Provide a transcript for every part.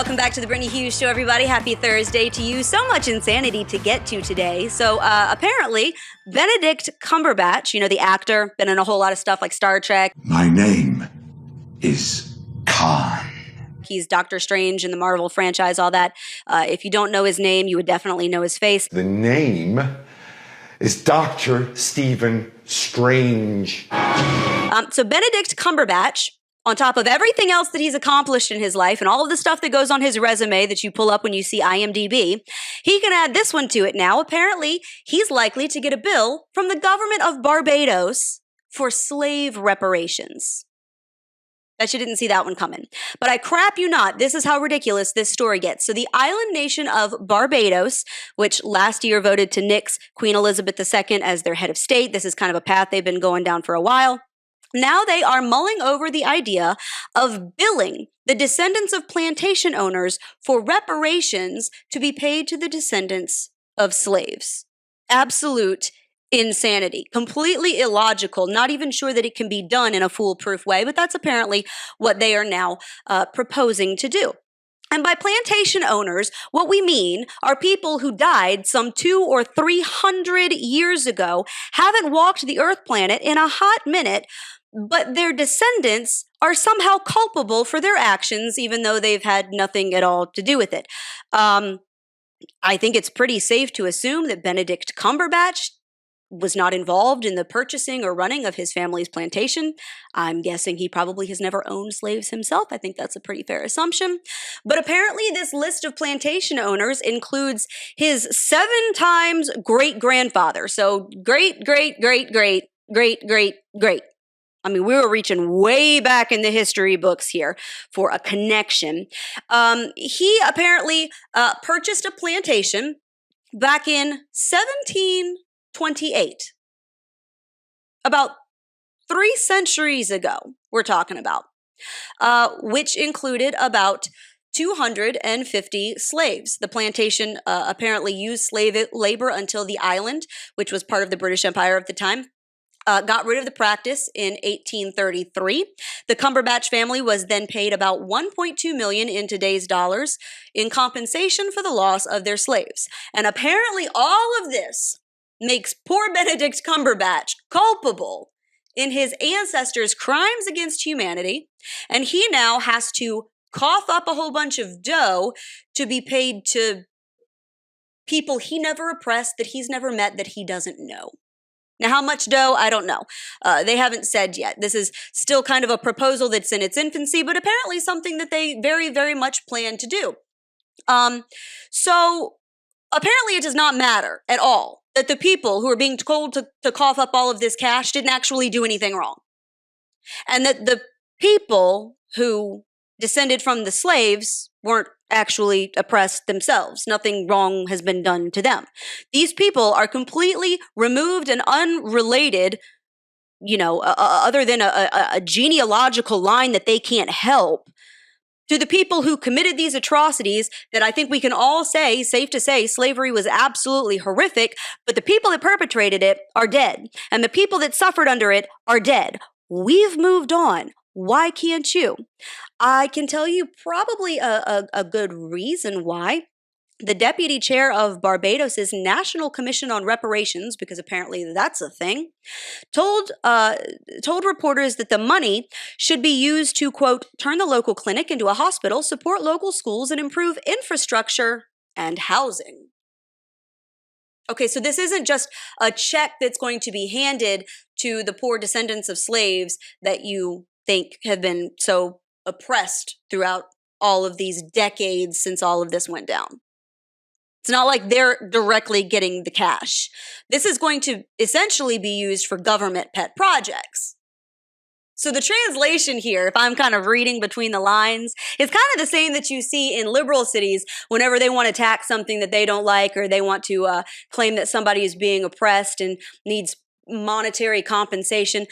Welcome back to the Brittany Hughes Show, everybody. Happy Thursday to you. So much insanity to get to today. So apparently, Benedict Cumberbatch, you know, the actor, been in a whole lot of stuff like Star Trek. My name is Khan. He's Doctor Strange in the Marvel franchise, all that. If you don't know his name, you would definitely know his face. The name is Dr. Stephen Strange. So Benedict Cumberbatch, on top of everything else that he's accomplished in his life and all of the stuff that goes on his resume that you pull up when you see IMDb, he can add this one to it now. Apparently, he's likely to get a bill from the government of Barbados for slave reparations. Bet you didn't see that one coming. But I crap you not, this is how ridiculous this story gets. So the island nation of Barbados, which last year voted to nix Queen Elizabeth II as their head of state, this is kind of a path they've been going down for a while. Now they are mulling over the idea of billing the descendants of plantation owners for reparations to be paid to the descendants of slaves. Absolute insanity. Completely illogical. Not even sure that it can be done in a foolproof way, but that's apparently what they are now proposing to do. And by plantation owners, what we mean are people who died some 200 or 300 years ago, haven't walked the Earth planet in a hot minute, but their descendants are somehow culpable for their actions, even though they've had nothing at all to do with it. I think it's pretty safe to assume that Benedict Cumberbatch was not involved in the purchasing or running of his family's plantation. I'm guessing he probably has never owned slaves himself. I think that's a pretty fair assumption. But apparently this list of plantation owners includes his 7 times great-grandfather. So great, great, great, great, great, great, great. I mean, we were reaching way back in the history books here for a connection. He apparently purchased a plantation back in 1728. About 3 centuries ago, we're talking about, which included about 250 slaves. The plantation apparently used slave labor until the island, which was part of the British Empire at the time, got rid of the practice in 1833. The Cumberbatch family was then paid about $1.2 million in today's dollars in compensation for the loss of their slaves. And apparently all of this makes poor Benedict Cumberbatch culpable in his ancestors' crimes against humanity, and he now has to cough up a whole bunch of dough to be paid to people he never oppressed, that he's never met, that he doesn't know. Now, how much dough? I don't know. They haven't said yet. This is still kind of a proposal that's in its infancy, but apparently something that they very, very much plan to do. So apparently it does not matter at all that the people who are being told to cough up all of this cash didn't actually do anything wrong. And that the people who descended from the slaves weren't actually oppressed themselves. Nothing wrong has been done to them. These people are completely removed and unrelated, you know, other than a genealogical line that they can't help, to the people who committed these atrocities that I think we can all say, safe to say, slavery was absolutely horrific, but the people that perpetrated it are dead, and the people that suffered under it are dead. We've moved on. Why can't you? I can tell you probably a good reason why. The deputy chair of Barbados's National Commission on Reparations, because apparently that's a thing, told reporters that the money should be used to, quote, turn the local clinic into a hospital, support local schools, and improve infrastructure and housing. Okay, so this isn't just a check that's going to be handed to the poor descendants of slaves that you think have been so oppressed throughout all of these decades since all of this went down. It's not like they're directly getting the cash. This is going to essentially be used for government pet projects. So the translation here, if I'm kind of reading between the lines, is kind of the same that you see in liberal cities whenever they want to tax something that they don't like, or they want to claim that somebody is being oppressed and needs monetary compensation.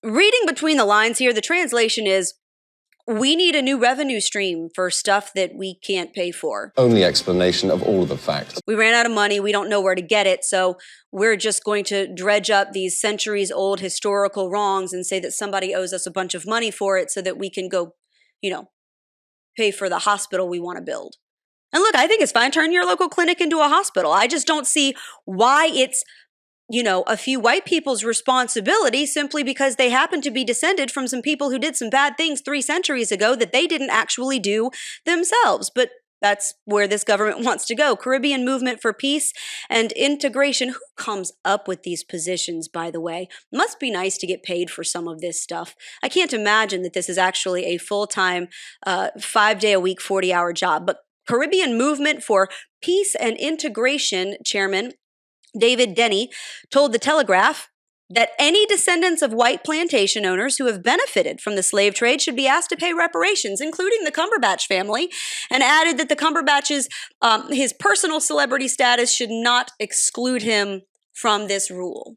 Reading between the lines here, the translation is, we need a new revenue stream for stuff that we can't pay for. Only explanation of all of the facts. We ran out of money. We don't know where to get it. So we're just going to dredge up these centuries-old historical wrongs and say that somebody owes us a bunch of money for it so that we can go, you know, pay for the hospital we want to build. And look, I think it's fine. Turn your local clinic into a hospital. I just don't see why it's, a few white people's responsibility simply because they happen to be descended from some people who did some bad things 3 centuries ago that they didn't actually do themselves. But that's where this government wants to go. Caribbean Movement for Peace and Integration. Who comes up with these positions, by the way? Must be nice to get paid for some of this stuff. I can't imagine that this is actually a full-time, 5-day-a-week, 40-hour job. But Caribbean Movement for Peace and Integration Chairman David Denny told The Telegraph that any descendants of white plantation owners who have benefited from the slave trade should be asked to pay reparations, including the Cumberbatch family, and added that the Cumberbatch's his personal celebrity status should not exclude him from this rule.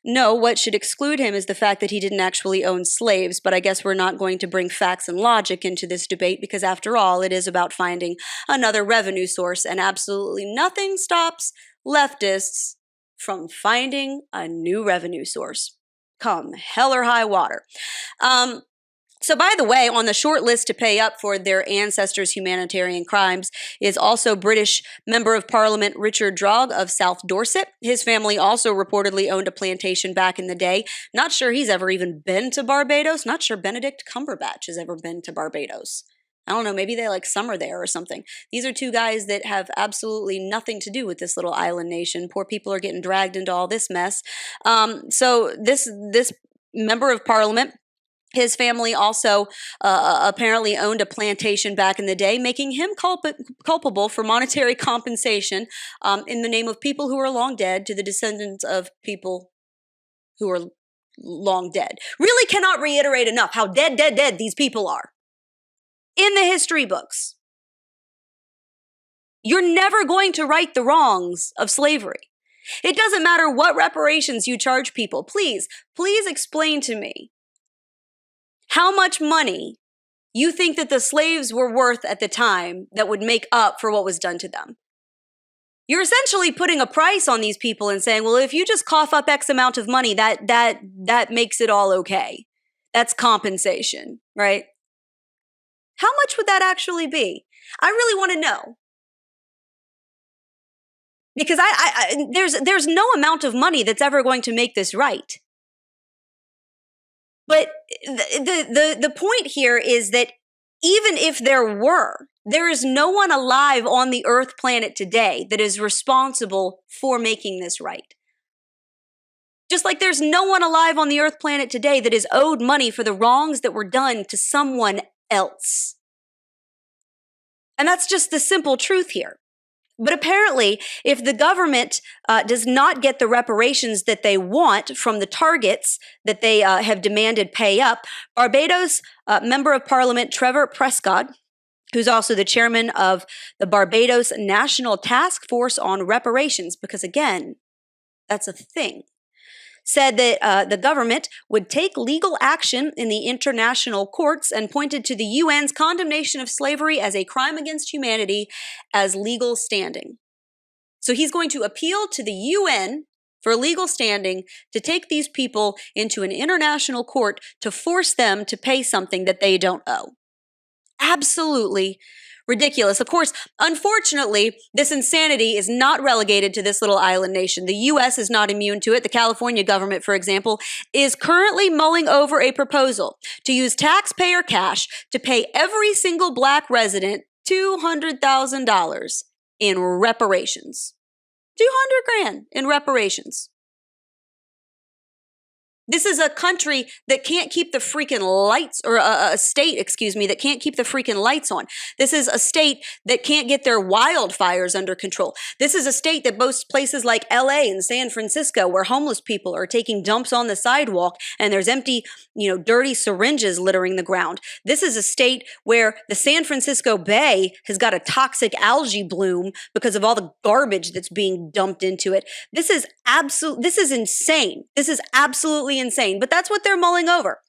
No, what should exclude him is the fact that he didn't actually own slaves, but I guess we're not going to bring facts and logic into this debate because, after all, it is about finding another revenue source, and absolutely nothing stops leftists from finding a new revenue source, come hell or high water. So by the way, on the short list to pay up for their ancestors' humanitarian crimes is also British Member of Parliament Richard Drogh of South Dorset. His family also reportedly owned a plantation back in the day. Not sure he's ever even been to Barbados. Not sure Benedict Cumberbatch has ever been to Barbados. I don't know, maybe they like summer there or something. These are 2 guys that have absolutely nothing to do with this little island nation. Poor people are getting dragged into all this mess. So this Member of Parliament, his family also apparently owned a plantation back in the day, making him culpable for monetary compensation in the name of people who are long dead to the descendants of people who are long dead. Really cannot reiterate enough how dead these people are. In the history books. You're never going to right the wrongs of slavery. It doesn't matter what reparations you charge people. Please explain to me how much money you think that the slaves were worth at the time that would make up for what was done to them. You're essentially putting a price on these people and saying, well, if you just cough up X amount of money, that makes it all okay. That's compensation, right? How much would that actually be? I really want to know. Because there's no amount of money that's ever going to make this right. But the point here is that even if there is no one alive on the Earth planet today that is responsible for making this right. Just like there's no one alive on the Earth planet today that is owed money for the wrongs that were done to someone else. And that's just the simple truth here. But apparently, if the government does not get the reparations that they want from the targets that they have demanded pay up, Barbados Member of Parliament Trevor Prescott, who's also the chairman of the Barbados National Task Force on Reparations, because again, that's a thing, said that the government would take legal action in the international courts and pointed to the UN's condemnation of slavery as a crime against humanity as legal standing. So he's going to appeal to the UN for legal standing to take these people into an international court to force them to pay something that they don't owe. Absolutely ridiculous. Of course, unfortunately, this insanity is not relegated to this little island nation. The U.S. is not immune to it. The California government, for example, is currently mulling over a proposal to use taxpayer cash to pay every single Black resident $200,000 in reparations. $200,000 in reparations. This is a country that can't keep the freaking lights, or a state, that can't keep the freaking lights on. This is a state that can't get their wildfires under control. This is a state that boasts places like LA and San Francisco where homeless people are taking dumps on the sidewalk and there's empty, dirty syringes littering the ground. This is a state where the San Francisco Bay has got a toxic algae bloom because of all the garbage that's being dumped into it. This is insane. This is absolutely insane, but that's what they're mulling over.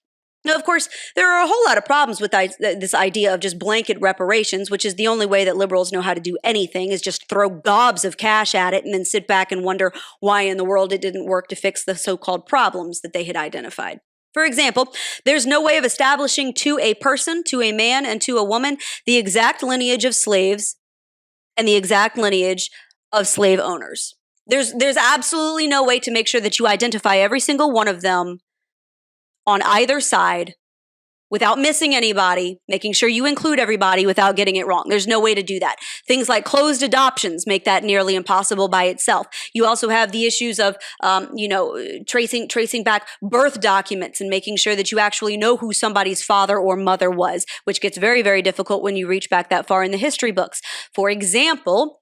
Now, of course, there are a whole lot of problems with this idea of just blanket reparations, which is the only way that liberals know how to do anything, is just throw gobs of cash at it and then sit back and wonder why in the world it didn't work to fix the so-called problems that they had identified. For example, there's no way of establishing to a person, to a man, and to a woman the exact lineage of slaves and the exact lineage of slave owners. There's absolutely no way to make sure that you identify every single one of them on either side without missing anybody, making sure you include everybody without getting it wrong. There's no way to do that. Things like closed adoptions make that nearly impossible by itself. You also have the issues of, tracing back birth documents and making sure that you actually know who somebody's father or mother was, which gets very, very difficult when you reach back that far in the history books. For example,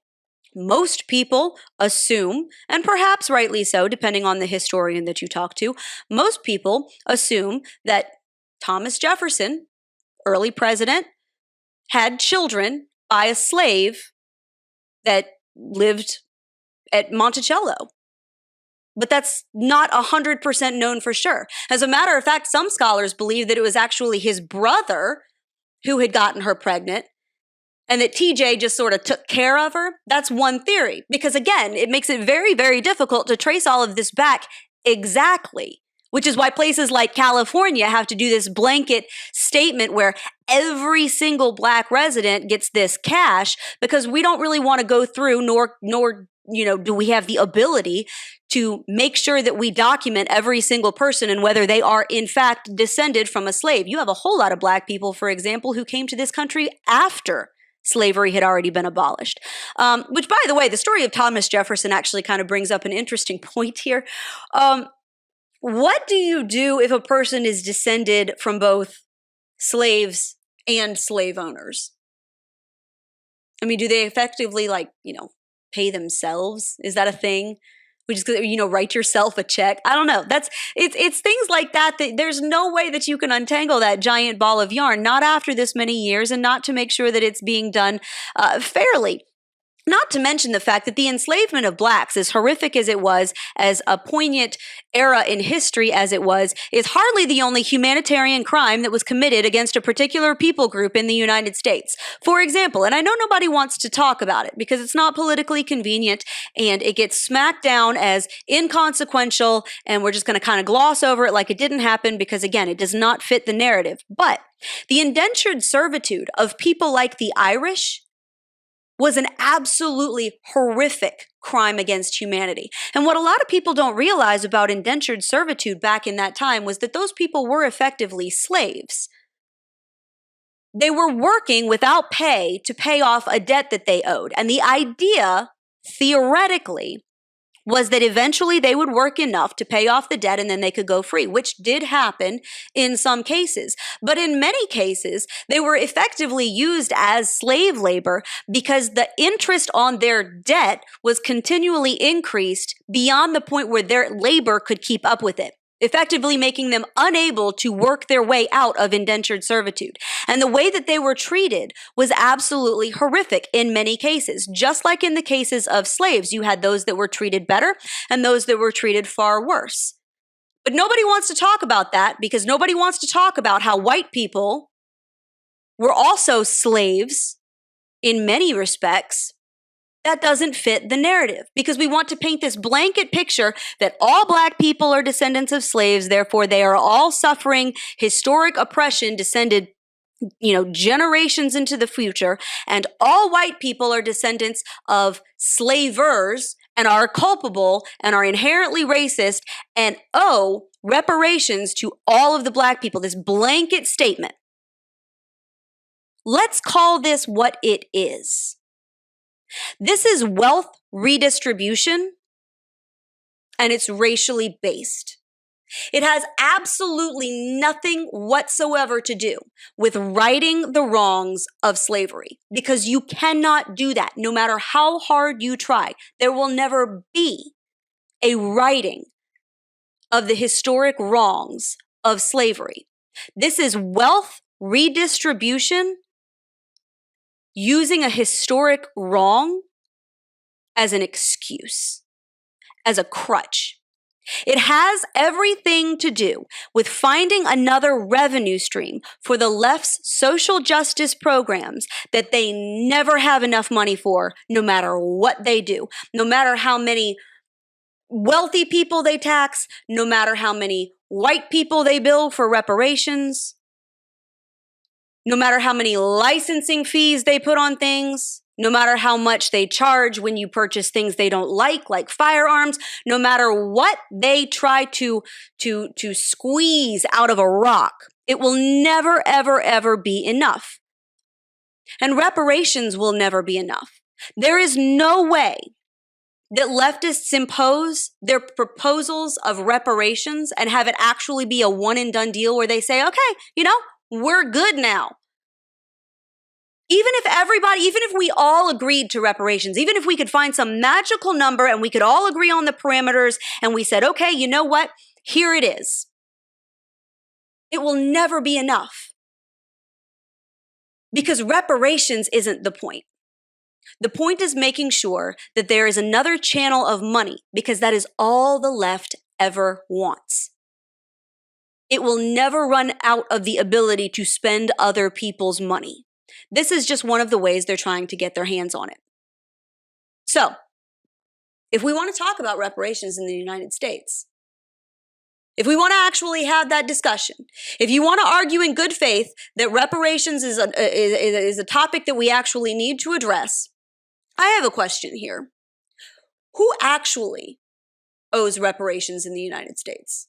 most people assume, and perhaps rightly so, depending on the historian that you talk to, most people assume that Thomas Jefferson, early president, had children by a slave that lived at Monticello. But that's not 100% known for sure. As a matter of fact, some scholars believe that it was actually his brother who had gotten her pregnant and that TJ just sort of took care of her. That's one theory. Because again, it makes it very, very difficult to trace all of this back exactly. Which is why places like California have to do this blanket statement where every single Black resident gets this cash, because we don't really want to go through, nor do we have the ability to make sure that we document every single person and whether they are in fact descended from a slave. You have a whole lot of Black people, for example, who came to this country after slavery had already been abolished. Which, by the way, the story of Thomas Jefferson actually kind of brings up an interesting point here. What do you do if a person is descended from both slaves and slave owners? I mean, do they effectively, pay themselves? Is that a thing? We just, write yourself a check? I don't know. It's things like that there's no way that you can untangle that giant ball of yarn, not after this many years, and not to make sure that it's being done fairly. Not to mention the fact that the enslavement of Blacks, as horrific as it was, as a poignant era in history as it was, is hardly the only humanitarian crime that was committed against a particular people group in the United States. For example, and I know nobody wants to talk about it because it's not politically convenient and it gets smacked down as inconsequential, and we're just going to kind of gloss over it like it didn't happen because, again, it does not fit the narrative. But the indentured servitude of people like the Irish was an absolutely horrific crime against humanity. And what a lot of people don't realize about indentured servitude back in that time was that those people were effectively slaves. They were working without pay to pay off a debt that they owed. And the idea, theoretically, was that eventually they would work enough to pay off the debt and then they could go free, which did happen in some cases. But in many cases, they were effectively used as slave labor because the interest on their debt was continually increased beyond the point where their labor could keep up with it, effectively making them unable to work their way out of indentured servitude. And the way that they were treated was absolutely horrific in many cases. Just like in the cases of slaves, you had those that were treated better and those that were treated far worse. But nobody wants to talk about that because nobody wants to talk about how white people were also slaves in many respects. That doesn't fit the narrative because we want to paint this blanket picture that all Black people are descendants of slaves, therefore they are all suffering historic oppression descended, generations into the future, and all white people are descendants of slavers and are culpable and are inherently racist and owe reparations to all of the Black people, this blanket statement. Let's call this what it is. This is wealth redistribution, and it's racially based. It has absolutely nothing whatsoever to do with righting the wrongs of slavery, because you cannot do that no matter how hard you try. There will never be a righting of the historic wrongs of slavery. This is wealth redistribution using a historic wrong as an excuse, as a crutch. It has everything to do with finding another revenue stream for the left's social justice programs that they never have enough money for, no matter what they do, no matter how many wealthy people they tax, no matter how many white people they bill for reparations, no matter how many licensing fees they put on things, no matter how much they charge when you purchase things they don't like firearms, no matter what they try to squeeze out of a rock, it will never, ever, ever be enough. And reparations will never be enough. There is no way that leftists impose their proposals of reparations and have it actually be a one and done deal where they say, okay, we're good now. Even if we all agreed to reparations, even if we could find some magical number and we could all agree on the parameters and we said, okay, you know what? Here it is. It will never be enough. Because reparations isn't the point. The point is making sure that there is another channel of money, because that is all the left ever wants. It will never run out of the ability to spend other people's money. This is just one of the ways they're trying to get their hands on it. So, if we want to talk about reparations in the United States, if we want to actually have that discussion, if you want to argue in good faith that reparations is a topic that we actually need to address, I have a question here. Who actually owes reparations in the United States?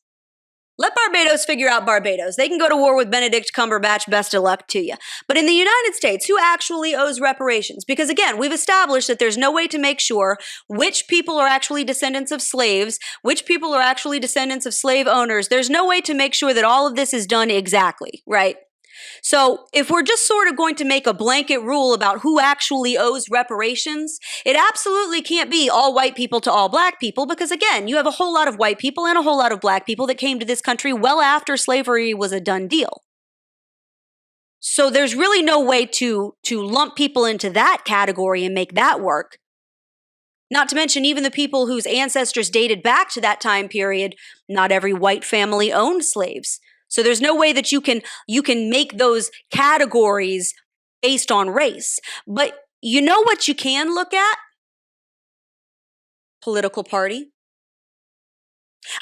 Let Barbados figure out Barbados. They can go to war with Benedict Cumberbatch. Best of luck to you. But in the United States, who actually owes reparations? Because again, we've established that there's no way to make sure which people are actually descendants of slaves, which people are actually descendants of slave owners. There's no way to make sure that all of this is done exactly, right? So if we're just sort of going to make a blanket rule about who actually owes reparations, it absolutely can't be all white people to all black people, because again, you have a whole lot of white people and a whole lot of black people that came to this country well after slavery was a done deal. So there's really no way to lump people into that category and make that work. Not to mention even the people whose ancestors dated back to that time period, not every white family owned slaves. So there's no way that you can make those categories based on race. But you know what you can look at? Political party.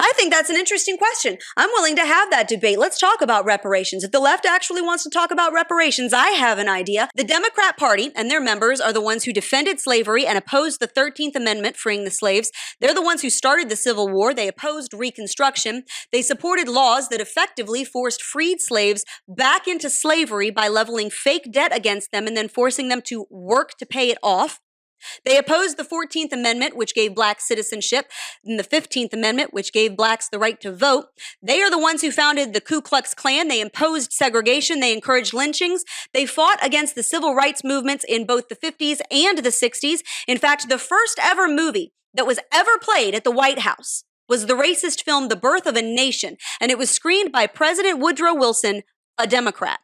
I think that's an interesting question. I'm willing to have that debate. Let's talk about reparations. If the left actually wants to talk about reparations, I have an idea. The Democrat Party and their members are the ones who defended slavery and opposed the 13th Amendment freeing the slaves. They're the ones who started the Civil War. They opposed Reconstruction. They supported laws that effectively forced freed slaves back into slavery by leveling fake debt against them and then forcing them to work to pay it off. They opposed the 14th Amendment, which gave blacks citizenship, and the 15th Amendment, which gave blacks the right to vote. They are the ones who founded the Ku Klux Klan. They imposed segregation. They encouraged lynchings. They fought against the civil rights movements in both the 50s and the 60s. In fact, the first ever movie that was ever played at the White House was the racist film The Birth of a Nation, and it was screened by President Woodrow Wilson, a Democrat.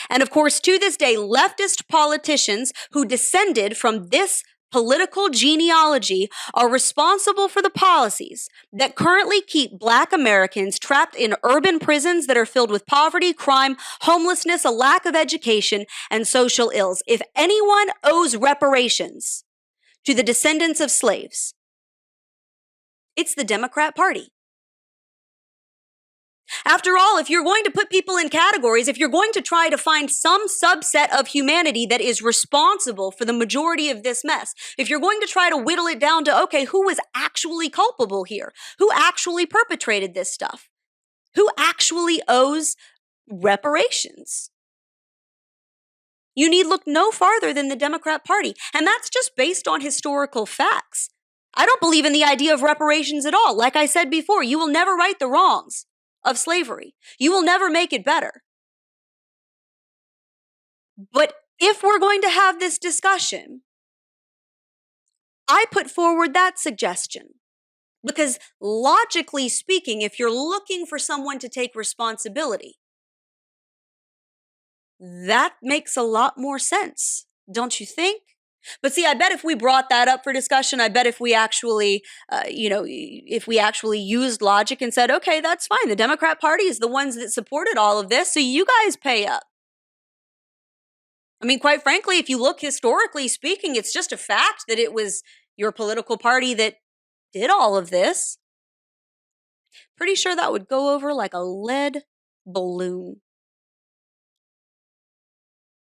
And of course, to this day, leftist politicians who descended from this political genealogy are responsible for the policies that currently keep Black Americans trapped in urban prisons that are filled with poverty, crime, homelessness, a lack of education, and social ills. If anyone owes reparations to the descendants of slaves, it's the Democrat Party. After all, if you're going to put people in categories, if you're going to try to find some subset of humanity that is responsible for the majority of this mess, if you're going to try to whittle it down to, okay, who was actually culpable here? Who actually perpetrated this stuff? Who actually owes reparations? You need look no farther than the Democrat Party, and that's just based on historical facts. I don't believe in the idea of reparations at all. Like I said before, you will never right the wrongs of slavery. You will never make it better. But if we're going to have this discussion, I put forward that suggestion. Because logically speaking, if you're looking for someone to take responsibility, that makes a lot more sense, don't you think? But see, I bet if we brought that up for discussion, I bet if we actually, if we actually used logic and said, okay, that's fine. The Democrat Party is the ones that supported all of this, so you guys pay up. I mean, quite frankly, if you look historically speaking, it's just a fact that it was your political party that did all of this, pretty sure that would go over like a lead balloon.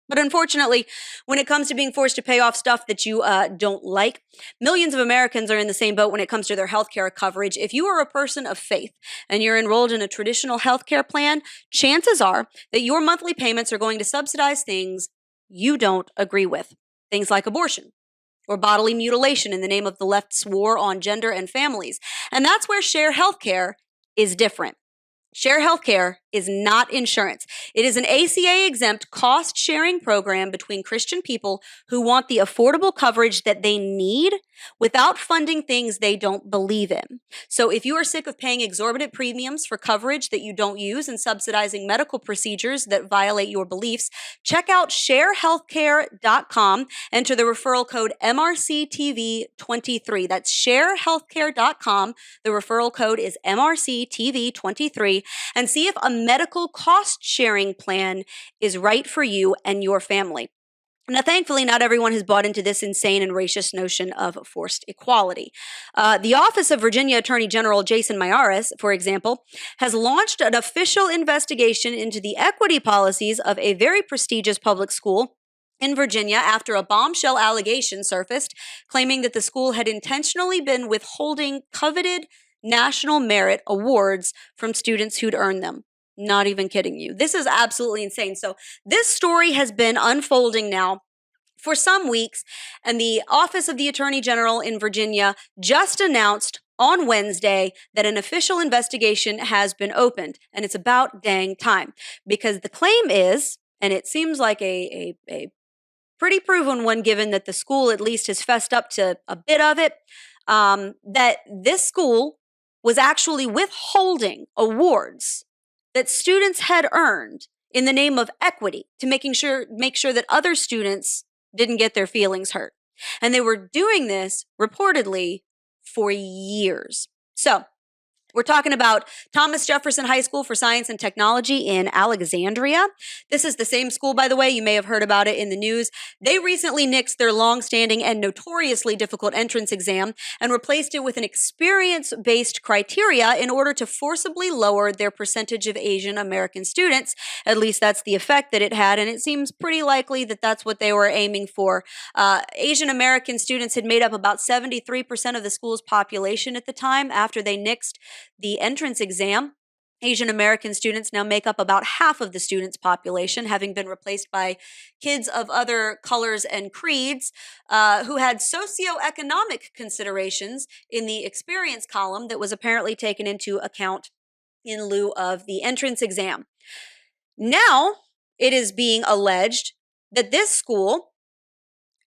But unfortunately, when it comes to being forced to pay off stuff that you don't like, millions of Americans are in the same boat when it comes to their healthcare coverage. If you are a person of faith and you're enrolled in a traditional healthcare plan, chances are that your monthly payments are going to subsidize things you don't agree with. Things like abortion or bodily mutilation in the name of the left's war on gender and families. And that's where Share Healthcare is different. Share Healthcare is not insurance. It is an ACA-exempt cost-sharing program between Christian people who want the affordable coverage that they need without funding things they don't believe in. So if you are sick of paying exorbitant premiums for coverage that you don't use and subsidizing medical procedures that violate your beliefs, check out sharehealthcare.com. Enter the referral code MRCTV23. That's sharehealthcare.com. The referral code is MRCTV23. And see if a medical cost-sharing plan is right for you and your family. Now, thankfully, not everyone has bought into this insane and racist notion of forced equality. The Office of Virginia Attorney General Jason Miyares, for example, has launched an official investigation into the equity policies of a very prestigious public school in Virginia after a bombshell allegation surfaced claiming that the school had intentionally been withholding coveted National Merit Awards from students who'd earned them. Not even kidding you. This is absolutely insane. So this story has been unfolding now for some weeks, and the Office of the Attorney General in Virginia just announced on Wednesday that an official investigation has been opened, and it's about dang time, because the claim is, and it seems like a pretty proven one given that the school at least has fessed up to a bit of it, that this school was actually withholding awards that students had earned in the name of equity to make sure that other students didn't get their feelings hurt. And they were doing this reportedly for years. So we're talking about Thomas Jefferson High School for Science and Technology in Alexandria. This is the same school, by the way. You may have heard about it in the news. They recently nixed their long-standing and notoriously difficult entrance exam and replaced it with an experience-based criteria in order to forcibly lower their percentage of Asian American students. At least that's the effect that it had, and it seems pretty likely that that's what they were aiming for. Asian American students had made up about 73% of the school's population at the time after they nixed the entrance exam. Asian American students now make up about half of the students' population, having been replaced by kids of other colors and creeds who had socioeconomic considerations in the experience column that was apparently taken into account in lieu of the entrance exam. Now, it is being alleged that this school,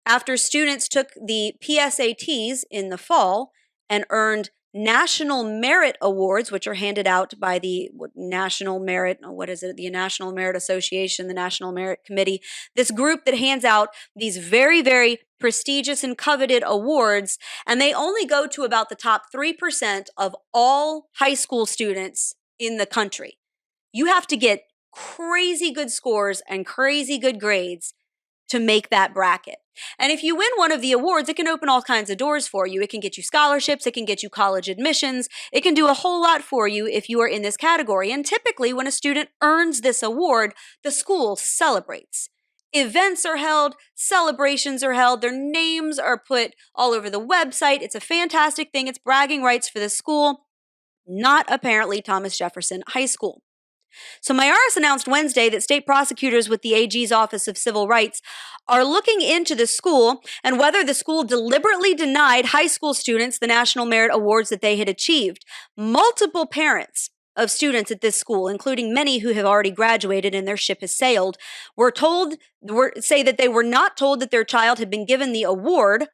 after students took the PSATs in the fall and earned National Merit Awards, which are handed out by the National Merit, the National Merit Association, the National Merit Committee, this group that hands out these very, very prestigious and coveted awards, and they only go to about the top 3% of all high school students in the country. You have to get crazy good scores and crazy good grades to make that bracket. And if you win one of the awards, it can open all kinds of doors for you. It can get you scholarships. It can get you college admissions. It can do a whole lot for you if you are in this category. And typically, when a student earns this award, the school celebrates. Events are held, celebrations are held, their names are put all over the website. It's a fantastic thing. It's bragging rights for the school, not apparently Thomas Jefferson High School. So Miyares announced Wednesday that state prosecutors with the AG's Office of Civil Rights are looking into the school and whether the school deliberately denied high school students the National Merit Awards that they had achieved. Multiple parents of students at this school, including many who have already graduated and their ship has sailed, say that they were not told that their child had been given the award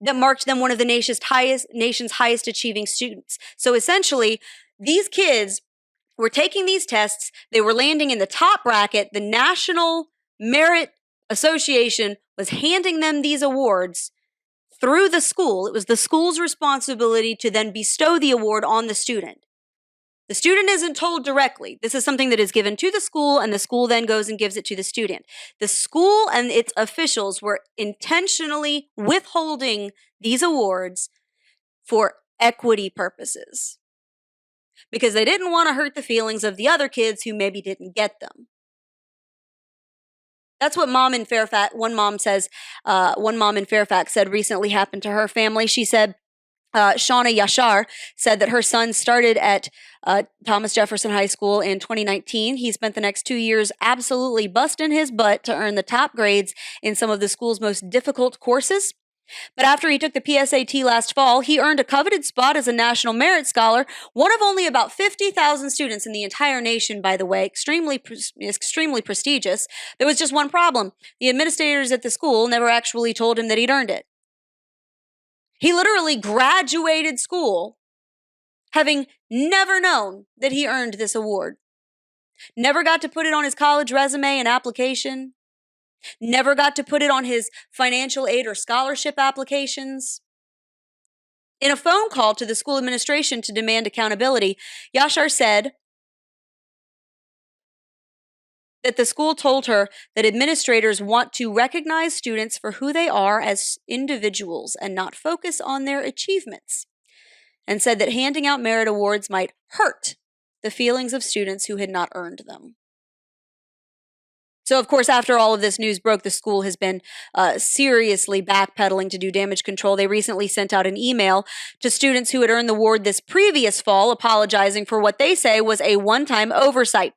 that marked them one of the nation's highest achieving students. So essentially, these kids were taking these tests, they were landing in the top bracket, the National Merit Association was handing them these awards through the school. It was the school's responsibility to then bestow the award on the student. The student isn't told directly. This is something that is given to the school, and the school then goes and gives it to the student. The school and its officials were intentionally withholding these awards for equity purposes, because they didn't want to hurt the feelings of the other kids who maybe didn't get them. That's what one mom in Fairfax said recently happened to her family. She said, Shauna Yashar said that her son started at Thomas Jefferson High School in 2019. He spent the next 2 years absolutely busting his butt to earn the top grades in some of the school's most difficult courses. But after he took the PSAT last fall, he earned a coveted spot as a National Merit Scholar, one of only about 50,000 students in the entire nation, by the way, extremely prestigious. There was just one problem. The administrators at the school never actually told him that he'd earned it. He literally graduated school having never known that he earned this award. Never got to put it on his college resume and application. Never got to put it on his financial aid or scholarship applications. In a phone call to the school administration to demand accountability, Yashar said that the school told her that administrators want to recognize students for who they are as individuals and not focus on their achievements, and said that handing out merit awards might hurt the feelings of students who had not earned them. So, of course, after all of this news broke, the school has been seriously backpedaling to do damage control. They recently sent out an email to students who had earned the award this previous fall, apologizing for what they say was a one-time oversight.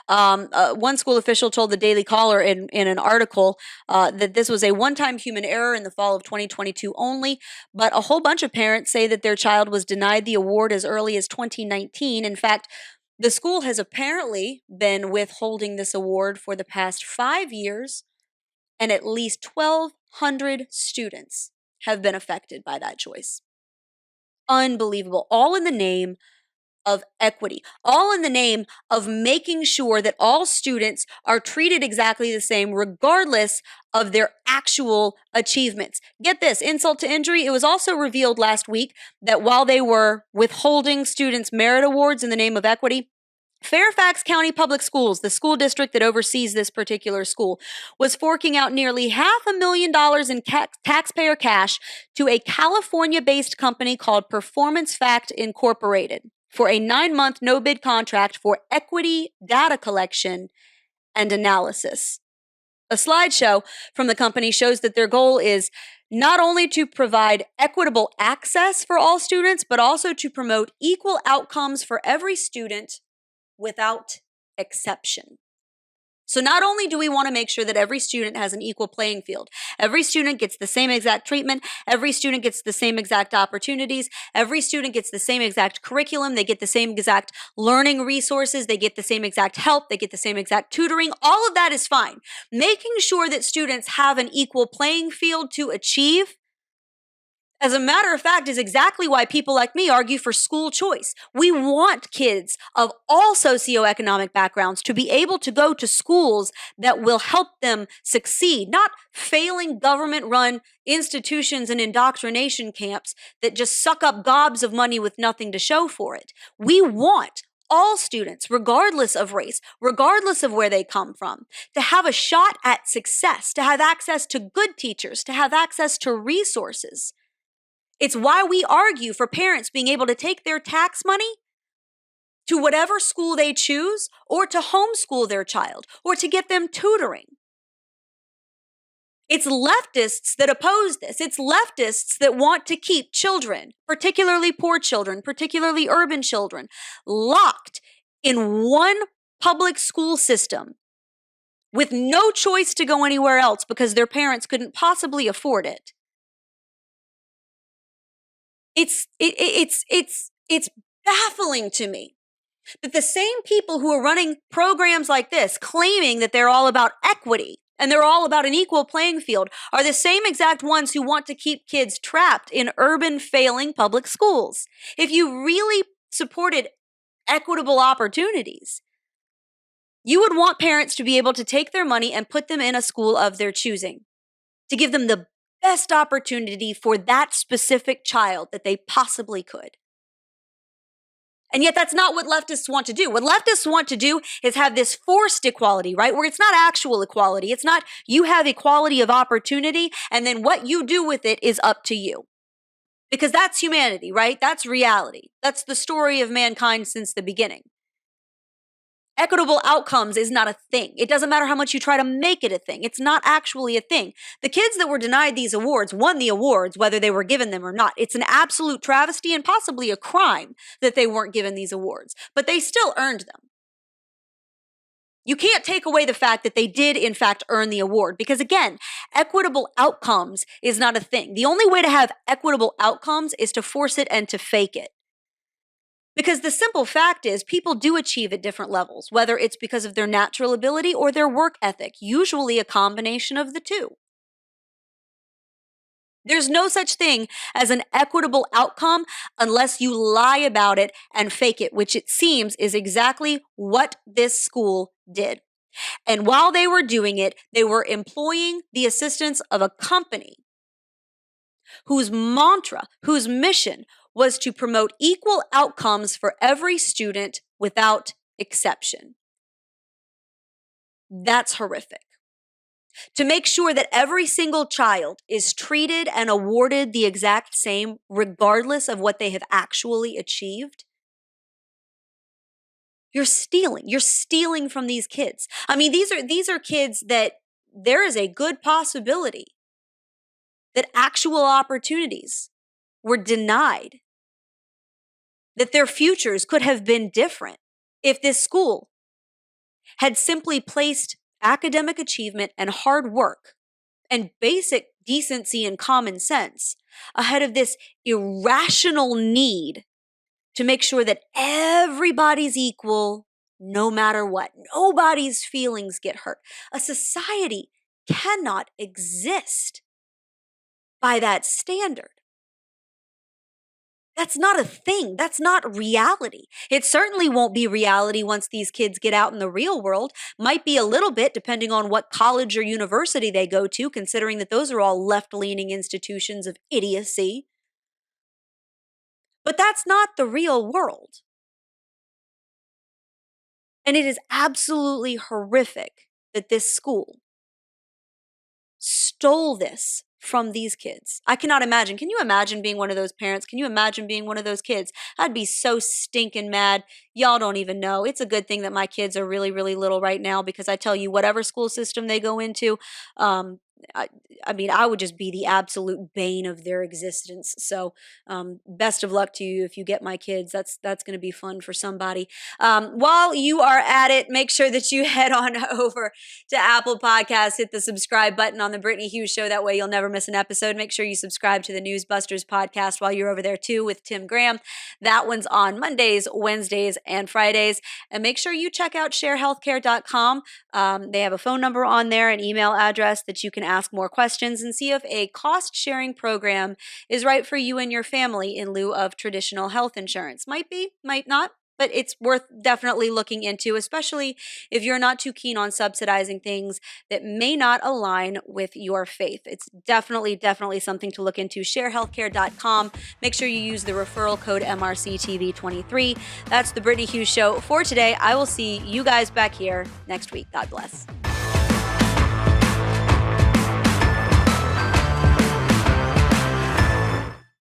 One school official told the Daily Caller in an article that this was a one-time human error in the fall of 2022 only, but a whole bunch of parents say that their child was denied the award as early as 2019. In fact, the school has apparently been withholding this award for the past 5 years, and at least 1,200 students have been affected by that choice. Unbelievable. All in the name of equity, all in the name of making sure that all students are treated exactly the same, regardless of their actual achievements. Get this, insult to injury, it was also revealed last week that while they were withholding students' merit awards in the name of equity, Fairfax County Public Schools, the school district that oversees this particular school, was forking out nearly $500,000 in taxpayer cash to a California-based company called Performance Fact Incorporated for a 9-month no-bid contract for equity data collection and analysis. A slideshow from the company shows that their goal is not only to provide equitable access for all students, but also to promote equal outcomes for every student without exception. So not only do we want to make sure that every student has an equal playing field, every student gets the same exact treatment, every student gets the same exact opportunities, every student gets the same exact curriculum, they get the same exact learning resources, they get the same exact help, they get the same exact tutoring, all of that is fine. Making sure that students have an equal playing field to achieve, as a matter of fact, is exactly why people like me argue for school choice. We want kids of all socioeconomic backgrounds to be able to go to schools that will help them succeed, not failing government-run institutions and indoctrination camps that just suck up gobs of money with nothing to show for it. We want all students, regardless of race, regardless of where they come from, to have a shot at success, to have access to good teachers, to have access to resources. It's why we argue for parents being able to take their tax money to whatever school they choose, or to homeschool their child, or to get them tutoring. It's leftists that oppose this. It's leftists that want to keep children, particularly poor children, particularly urban children, locked in one public school system with no choice to go anywhere else because their parents couldn't possibly afford it. It's baffling to me that the same people who are running programs like this, claiming that they're all about equity and they're all about an equal playing field, are the same exact ones who want to keep kids trapped in urban failing public schools. If you really supported equitable opportunities, you would want parents to be able to take their money and put them in a school of their choosing, to give them the best opportunity for that specific child that they possibly could. And yet that's not what leftists want to do. What leftists want to do is have this forced equality, right? Where it's not actual equality. It's not you have equality of opportunity and then what you do with it is up to you. Because that's humanity, right? That's reality. That's the story of mankind since the beginning. Equitable outcomes is not a thing. It doesn't matter how much you try to make it a thing. It's not actually a thing. The kids that were denied these awards won the awards, whether they were given them or not. It's an absolute travesty and possibly a crime that they weren't given these awards, but they still earned them. You can't take away the fact that they did, in fact, earn the award because, again, equitable outcomes is not a thing. The only way to have equitable outcomes is to force it and to fake it. Because the simple fact is people do achieve at different levels, whether it's because of their natural ability or their work ethic, usually a combination of the two. There's no such thing as an equitable outcome unless you lie about it and fake it, which it seems is exactly what this school did. And while they were doing it, they were employing the assistance of a company whose mantra, whose mission was to promote equal outcomes for every student without exception. That's horrific. To make sure that every single child is treated and awarded the exact same, regardless of what they have actually achieved. You're stealing. You're stealing from these kids. I mean, these are kids that there is a good possibility that actual opportunities were denied, that their futures could have been different if this school had simply placed academic achievement and hard work and basic decency and common sense ahead of this irrational need to make sure that everybody's equal no matter what. Nobody's feelings get hurt. A society cannot exist by that standard. That's not a thing. That's not reality. It certainly won't be reality once these kids get out in the real world. Might be a little bit depending on what college or university they go to, considering that those are all left-leaning institutions of idiocy. But that's not the real world. And it is absolutely horrific that this school stole this from these kids. I cannot imagine. Can you imagine being one of those parents? Can you imagine being one of those kids? I'd be so stinking mad. Y'all don't even know. It's a good thing that my kids are really, really little right now because I tell you, whatever school system they go into, I mean, I would just be the absolute bane of their existence. So best of luck to you if you get my kids. That's going to be fun for somebody. While you are at it, make sure that you head on over to Apple Podcasts, hit the subscribe button on The Brittany Hughes Show. That way you'll never miss an episode. Make sure you subscribe to the Newsbusters podcast while you're over there too with Tim Graham. That one's on Mondays, Wednesdays, and Fridays. And make sure you check out sharehealthcare.com. They have a phone number on there, an email address that you can ask more questions and see if a cost-sharing program is right for you and your family in lieu of traditional health insurance. Might be, might not, but it's worth definitely looking into, especially if you're not too keen on subsidizing things that may not align with your faith. It's definitely something to look into. Sharehealthcare.com. Make sure you use the referral code MRCTV23. That's The Brittany Hughes Show for today. I will see you guys back here next week. God bless.